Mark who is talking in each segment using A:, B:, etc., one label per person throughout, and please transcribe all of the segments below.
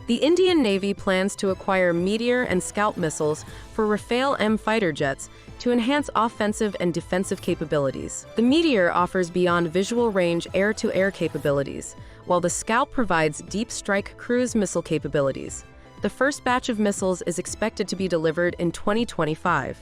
A: The Indian Navy plans to acquire Meteor and Scalp missiles for Rafale-M fighter jets to enhance offensive and defensive capabilities. The Meteor offers beyond visual range air-to-air capabilities, while the Scalp provides deep strike cruise missile capabilities. The first batch of missiles is expected to be delivered in 2025.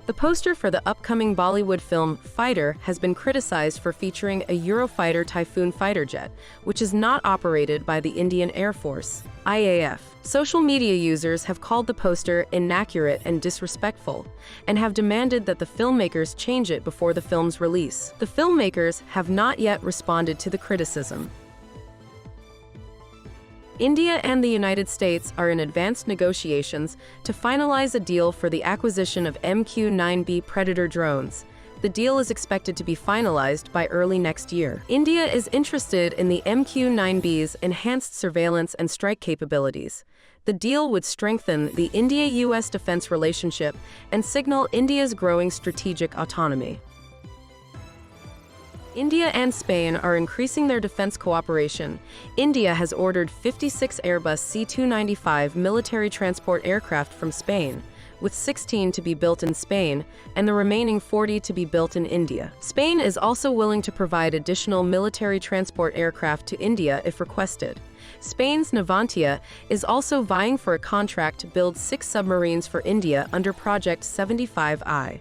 A: The poster for the upcoming Bollywood film Fighter has been criticized for featuring a Eurofighter Typhoon fighter jet, which is not operated by the Indian Air Force, IAF. Social media users have called the poster inaccurate and disrespectful, and have demanded that the filmmakers change it before the film's release. The filmmakers have not yet responded to the criticism. India and the United States are in advanced negotiations to finalize a deal for the acquisition of MQ-9B Predator drones. The deal is expected to be finalized by early next year. India is interested in the MQ-9B's enhanced surveillance and strike capabilities. The deal would strengthen the India-US defense relationship and signal India's growing strategic autonomy. India and Spain are increasing their defense cooperation. India has ordered 56 Airbus C-295 military transport aircraft from Spain, with 16 to be built in Spain and the remaining 40 to be built in India. Spain is also willing to provide additional military transport aircraft to India if requested. Spain's Navantia is also vying for a contract to build 6 submarines for India under Project 75I.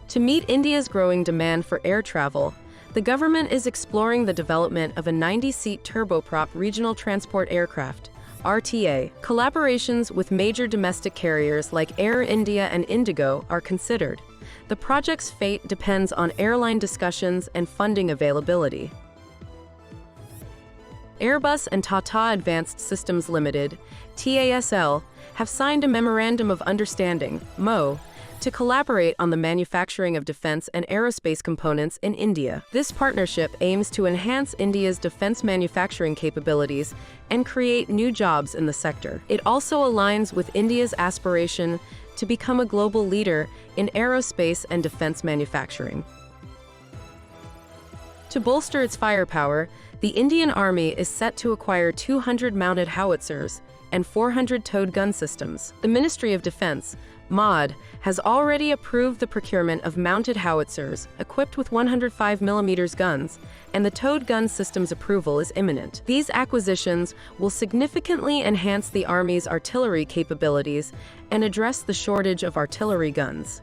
A: To meet India's growing demand for air travel, the government is exploring the development of a 90-seat turboprop regional transport aircraft, RTA. Collaborations with major domestic carriers like Air India and Indigo are considered. The project's fate depends on airline discussions and funding availability. Airbus and Tata Advanced Systems Limited, TASL, have signed a Memorandum of Understanding, MO, to collaborate on the manufacturing of defense and aerospace components in India. This partnership aims to enhance India's defense manufacturing capabilities and create new jobs in the sector. It also aligns with India's aspiration to become a global leader in aerospace and defense manufacturing. To bolster its firepower, the Indian Army is set to acquire 200 mounted howitzers and 400 towed gun systems. The Ministry of Defense, MOD, has already approved the procurement of mounted howitzers equipped with 105mm guns, and the towed gun systems approval is imminent. These acquisitions will significantly enhance the Army's artillery capabilities and address the shortage of artillery guns.